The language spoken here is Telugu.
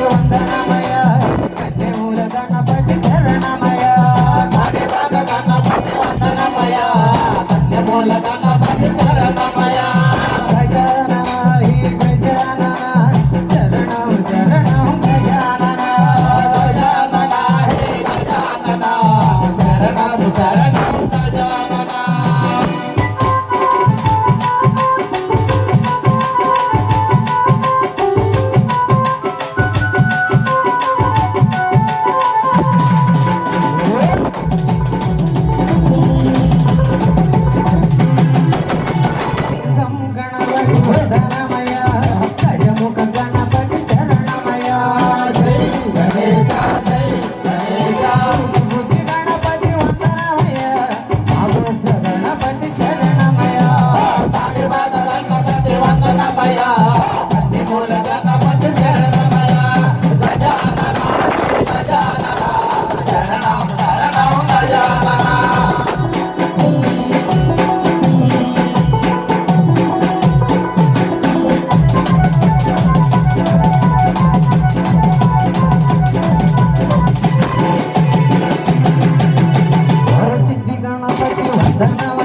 వందనమయ కన్యమూల గణపతి శరణమయ కాణిపాక గణపతి వందనమయ కన్యమూల గణపతి శరణమయ గజానన హి గజానన శరణం శరణం గజానన గజానన హి గజానన శరణం శరణం గజానన వందనమయ గజముఖ గణపతి శరణమయ జై గణేశ జై గణేశ బుద్ధి గణపతి వందనమయ ఆభోక్ష గణపతి శరణమయ కాణిపాక గణపతి వందనమయ కన్యమూల గణపతి శరణమయ గజానన గజానన శరణం శరణం గజానన సిద్ధి గణపతి వందనమయ